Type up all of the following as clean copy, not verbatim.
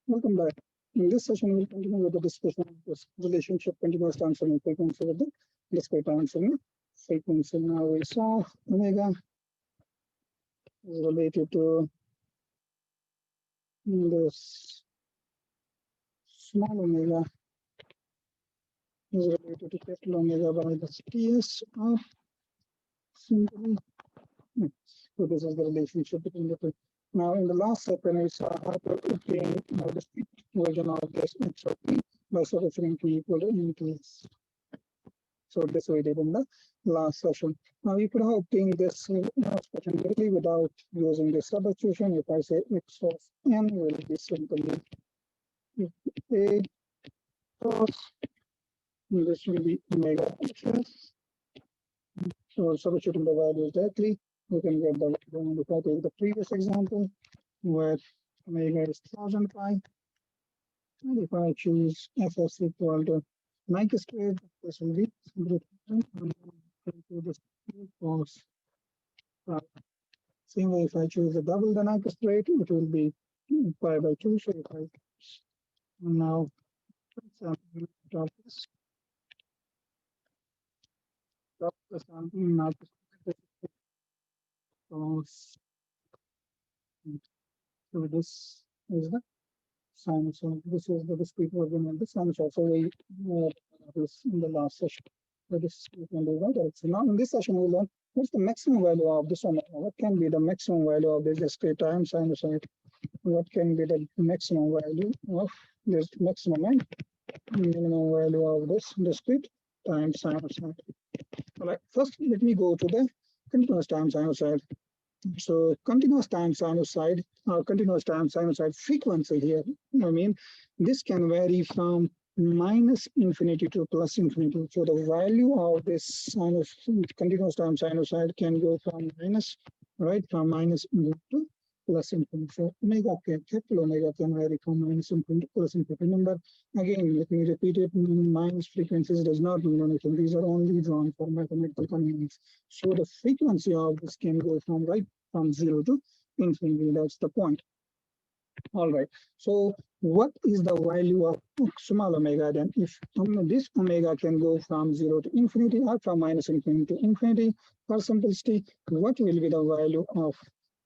Welcome back. In this session, we'll continue with the discussion of this relationship continuous time signal frequency with the discrete time signal frequency. Now we saw omega is related to this small omega is related to capital omega by the TS of simply. So this is the relationship between the two. Now in the last section, we saw how to obtain the discrete version of this entropy by substituting P equal to NTS. So this we did in the last session. Now we could have obtained this expression directly without using the substitution. If I say x of n will be simply a cos, this will be omega xs. So substituting the values directly, we can get the value. If I take the previous example where omega is 1000 pi, and if I choose fs equal to Nike squared, this will be cos. Same way, if I choose a double the Nike squared, it will be pi by 2. So if I now drop this, drop the sample Nike cos. So this is the sinusoid. This is the discrete version of the sinusoid. So we this in the last session. So this we can do right. So now in this session we learn what's the maximum value of this omega. What can be the maximum value of this discrete time sinusoid? What can be the maximum value of this maximum and minimum value of this discrete time sinusoid? All right. First, let me go to the continuous time sinusoid. So continuous time sinusoid or continuous time sinusoid frequency here, I mean, this can vary from minus infinity to plus infinity. So the value of this continuous time sinusoid can go from minus, right, from minus infinity to plus infinity. So omega, capital omega can vary from minus infinity to plus infinity. Remember, again, let me repeat it, minus frequencies does not mean anything. These are only drawn for mathematical convenience. So the frequency of this can go from from 0 to infinity. That's the point. All right. So what is the value of small omega then? If this omega can go from 0 to infinity or from minus infinity to infinity, for simplicity, what will be the value of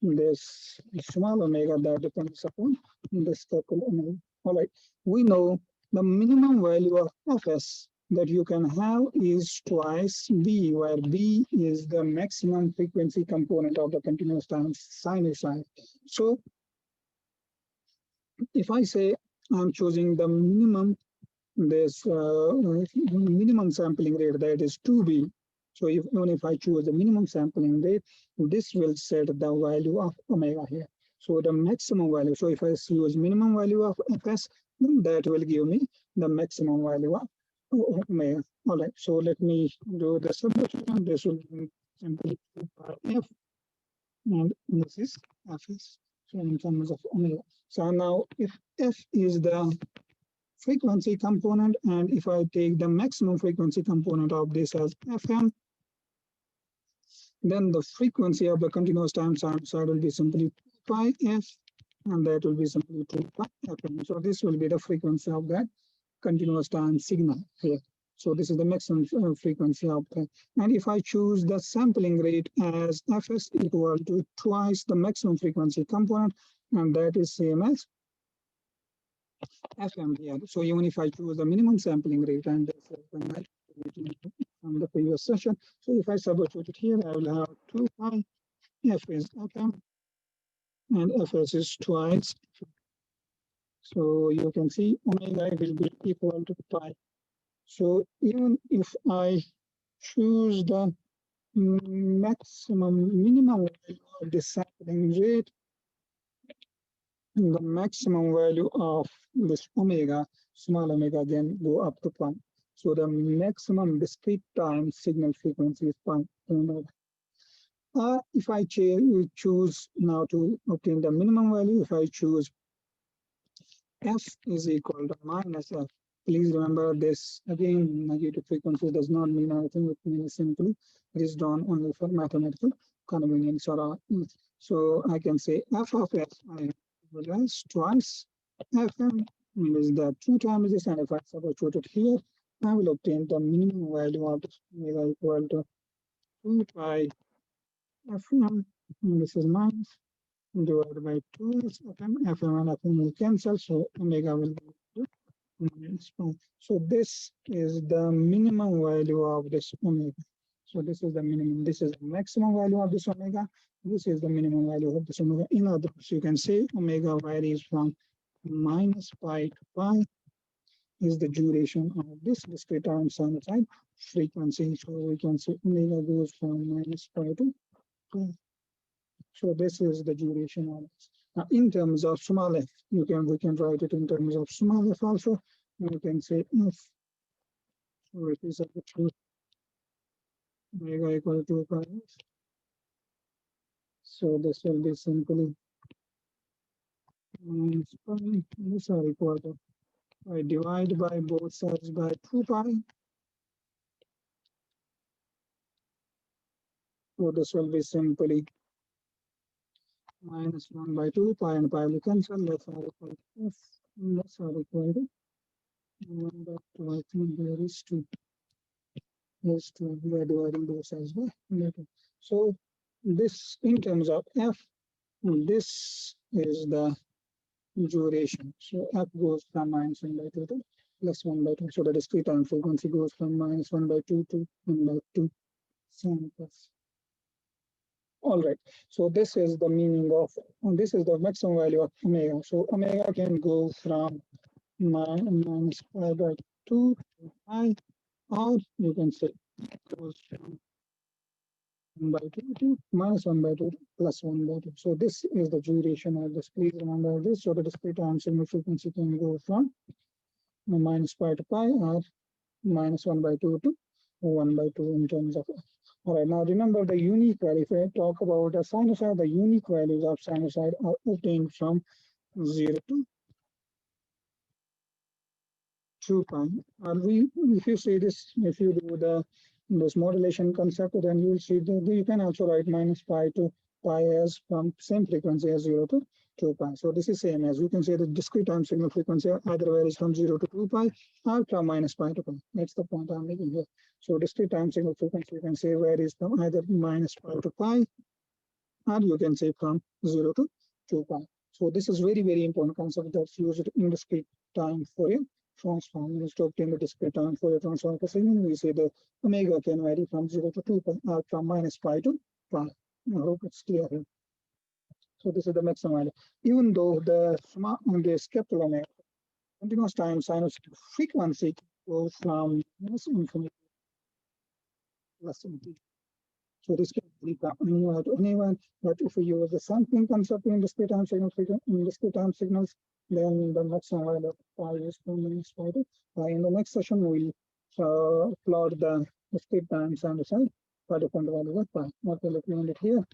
this small omega? That depends upon this capital omega. All right. We know the minimum value of fs that you can have is twice b, where b is the maximum frequency component of the continuous time sinusoid. So if I say I'm choosing the minimum, this minimum sampling rate, that is 2b. So even if I choose the minimum sampling rate, this will set the value of omega here. So the maximum value. So if I use minimum value of fs, then that will give me the maximum value of omega. All right. So let me do the substitution. This will be simply f, and this is fs. So in terms of omega. So now if f is the frequency component, and if I take the maximum frequency component of this as fm, then the frequency of the continuous time sinusoid will be simply 2 pi f, and that will be simply 2 pi fm. So this will be the frequency of that continuous time signal here. So this is the maximum frequency of that. And if I choose the sampling rate as fs equal to twice the maximum frequency component, and that is same as fm here. So even if I choose the minimum sampling rate, and this is from the previous session. So if I substitute it here, I will have 2 pi f is fm, and fs is twice. So you can see omega will be equal to pi. So even if I choose the minimum value of the sampling rate, the maximum value of this omega, small omega, can go up to pi. So the maximum discrete time signal frequency is pi. If I choose now to obtain the minimum value, if I choose f is equal to minus f. Please remember this again, negative frequency does not mean anything. It means simply it is drawn only for mathematical convenience or so I can say f of s as twice Fm is the 2 times this, and if I substitute it here, I will obtain the minimum value of this omega equal to 2 pi Fm. This is minus divided by 2 Fm. Fm and Fm will cancel, so omega will be minus pi. So this is the minimum value of this omega. So this is the minimum. This is the maximum value of this omega. This is the minimum value of this omega. In other words, you can say omega varies from minus pi to pi is the duration of this discrete time sinusoid frequency. So we can say omega goes from minus pi to pi. So this is the duration of this. Now, in terms of small f, we can write it in terms of small f also. We can say f. So it is equal to omega equal to pi. So this will be simply minus pi. This are equal to I divide by both sides by 2 pi. So this will be simply minus 1 by 2 pi and pi will cancel. Less are equal to f. Less are equal to 1 by 2. I think there is 2. Is 2. We are dividing both sides by 2. So this in terms of f, this is the duration. So f goes from minus 1 by 2 to plus 1 by 2. So the discrete time frequency goes from minus 1 by 2 to 1 by 2. Same plus. All right. So this is the meaning of, this is the maximum value of omega. So omega can go from minus pi by 2 to pi, or you can say goes from 1 by 2 to minus 1 by 2 to plus 1 by 2. So this is the duration of this. Please remember this. So the discrete time signal frequency can go from minus pi to pi, or minus 1 by 2 to 1 by 2 in terms of. All right, now remember the unique value. If I talk about a sinusoid, the unique values of sinusoid are obtained from 0 to 2 pi. If you see this, if you do this modulation concept, then you will see that you can also write minus pi to pi as from same frequency as 0 to 2 pi. So this is same as you can say the discrete time signal frequency either varies from 0 to 2 pi or from minus pi to pi. That's the point I'm making here. So discrete time signal frequency you can say varies from either minus pi to pi, or you can say from 0 to 2 pi. So this is very, very important concept that's used in discrete time Fourier transform. To obtain the discrete time Fourier transform for signal, we say the omega can vary from 0 to 2 pi, or from minus pi to pi. I hope it's clear here. So this is the maximum value. Even though the capital omega continuous time sinusoid frequency goes from minus infinity plus infinity. So this can be from anyone to anyone. But if we use the sampling concept in discrete time signals, then the maximum value of pi is from minus pi to pi. In the next session, we'll plot the discrete time sinusoid for different values of pi. Okay, let me end it here.